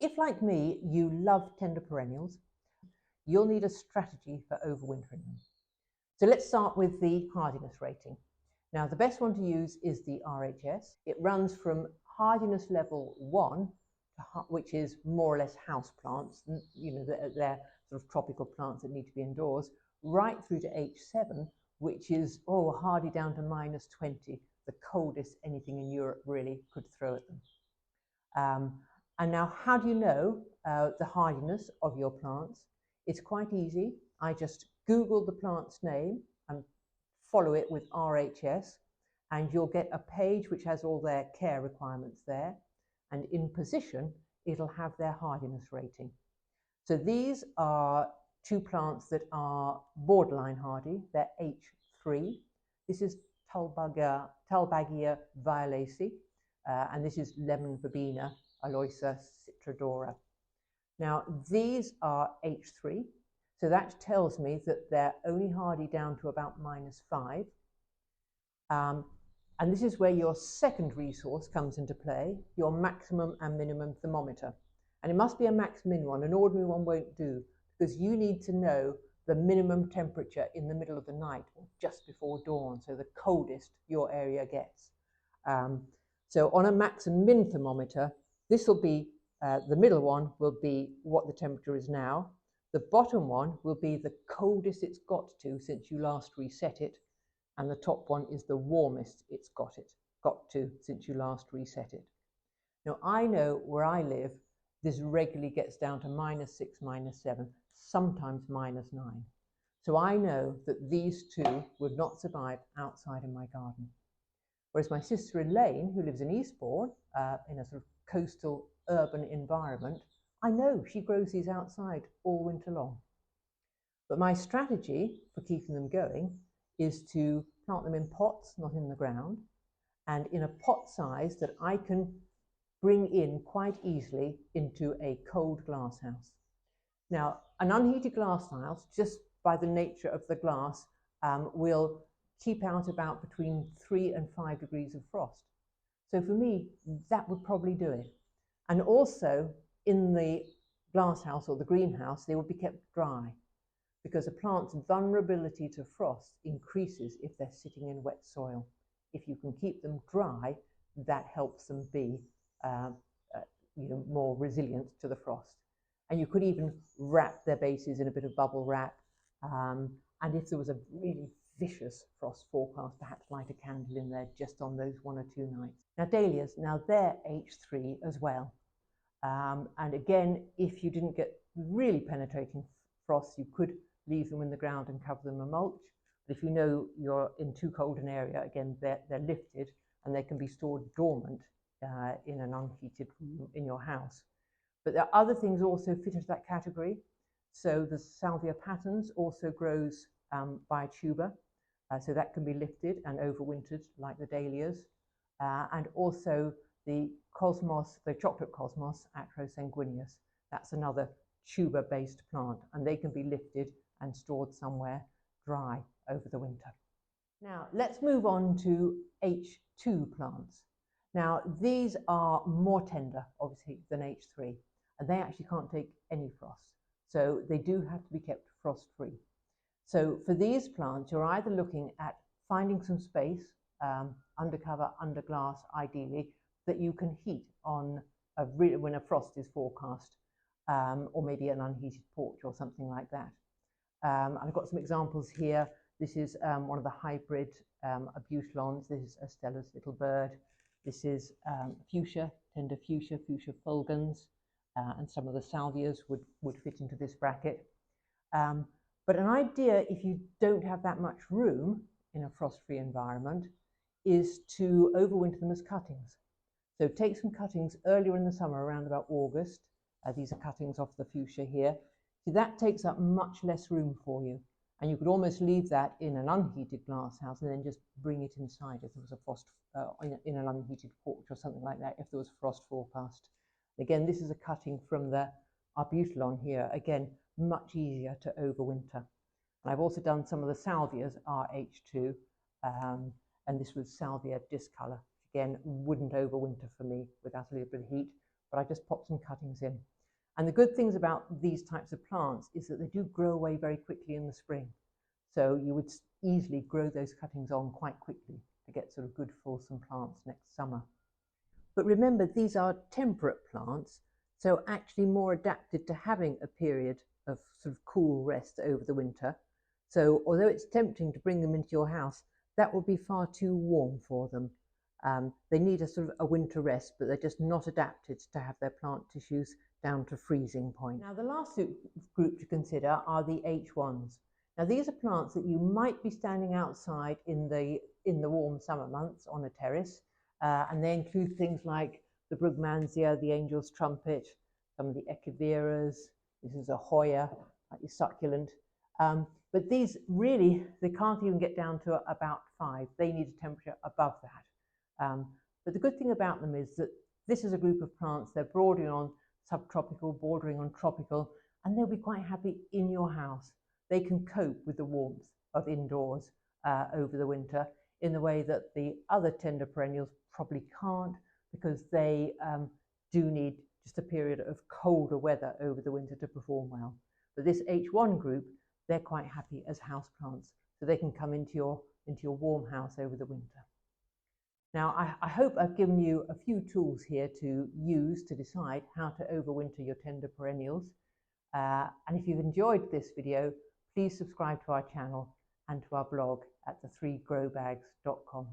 If, like me, you love tender perennials, you'll need a strategy for overwintering them. So let's start with the hardiness rating. Now, the best one to use is the RHS. It runs from hardiness level 1, which is more or less house plants, they're sort of tropical plants that need to be indoors, right through to H7, which is hardy down to -20, the coldest anything in Europe really could throw at them. And now, how do you know the hardiness of your plants? It's quite easy. I just Google the plant's name and follow it with RHS, and you'll get a page which has all their care requirements there. And in position, it'll have their hardiness rating. So these are two plants that are borderline hardy. They're H3. This is Talbagia violacea, and this is lemon verbena, Aloysia citrodora. Now, these are H3, so that tells me that they're only hardy down to about -5. And this is where your second resource comes into play, your maximum and minimum thermometer. And it must be a max-min one. An ordinary one won't do, because you need to know the minimum temperature in the middle of the night or just before dawn, so the coldest your area gets. So on a max and min thermometer, this will be, the middle one will be what the temperature is now. The bottom one will be the coldest it's got to since you last reset it. And the top one is the warmest it's got to since you last reset it. Now, I know where I live, this regularly gets down to -6, -7, sometimes -9. So I know that these two would not survive outside in my garden. Whereas my sister Elaine, who lives in Eastbourne, in a sort of coastal urban environment, I know she grows these outside all winter long. But my strategy for keeping them going is to plant them in pots, not in the ground, and in a pot size that I can bring in quite easily into a cold glass house. Now, an unheated glass house, just by the nature of the glass, will keep out about between 3 and 5 degrees of frost. So for me, that would probably do it. And also in the glass house or the greenhouse, they would be kept dry, because a plant's vulnerability to frost increases if they're sitting in wet soil. If you can keep them dry, that helps them be more resilient to the frost. And you could even wrap their bases in a bit of bubble wrap. And if there was a really vicious frost forecast, perhaps light a candle in there just on those 1 or 2 nights. Now, dahlias, now they're H3 as well. And again, if you didn't get really penetrating frost, you could leave them in the ground and cover them in mulch. But if you know you're in too cold an area, again, they're lifted and they can be stored dormant in an unheated room in your house. But there are other things also fit into that category. So the Salvia patens also grows by tuber, so that can be lifted and overwintered like the dahlias. And also the cosmos, the chocolate cosmos, Acrosanguineus, that's another tuber-based plant, and they can be lifted and stored somewhere dry over the winter. Now, let's move on to H2 plants. Now, these are more tender, obviously, than H3, and they actually can't take any frost. So they do have to be kept frost-free. So for these plants, you're either looking at finding some space, under cover, under glass, ideally, that you can heat on when a frost is forecast, or maybe an unheated porch or something like that. I've got some examples here. This is one of the hybrid abutilons. This is Estella's little bird. This is fuchsia, tender fuchsia, fuchsia fulgens, and some of the salvias would fit into this bracket. But an idea, if you don't have that much room in a frost-free environment, is to overwinter them as cuttings. So take some cuttings earlier in the summer, around about August. These are cuttings off the fuchsia here. So that takes up much less room for you. And you could almost leave that in an unheated glass house and then just bring it inside if there was a frost, in an unheated porch or something like that, if there was frost forecast. Again, this is a cutting from the arbutelon here. Again, much easier to overwinter. And I've also done some of the salvias, RH2, and this was Salvia discolor. Again, wouldn't overwinter for me without a little bit of heat, but I just popped some cuttings in. And the good things about these types of plants is that they do grow away very quickly in the spring. So you would easily grow those cuttings on quite quickly to get sort of good fulsome plants next summer. But remember, these are temperate plants, so actually more adapted to having a period of sort of cool rest over the winter. So although it's tempting to bring them into your house, that would be far too warm for them. They need a sort of a winter rest, but they're just not adapted to have their plant tissues down to freezing point. Now, the last group to consider are the H1s. Now, these are plants that you might be standing outside in the warm summer months on a terrace, and they include things like the Brugmansia, the Angel's Trumpet, some of the Echeveras. This is a Hoya, slightly succulent. But these really, they can't even get down to about 5. They need a temperature above that. But the good thing about them is that this is a group of plants, they're bordering on subtropical, bordering on tropical, and they'll be quite happy in your house. They can cope with the warmth of indoors over the winter in the way that the other tender perennials probably can't, because they do need just a period of colder weather over the winter to perform well. But this H1 group, they're quite happy as houseplants, so they can come into your warm house over the winter. Now, I hope I've given you a few tools here to use to decide how to overwinter your tender perennials. And if you've enjoyed this video, please subscribe to our channel and to our blog at the3growbags.com.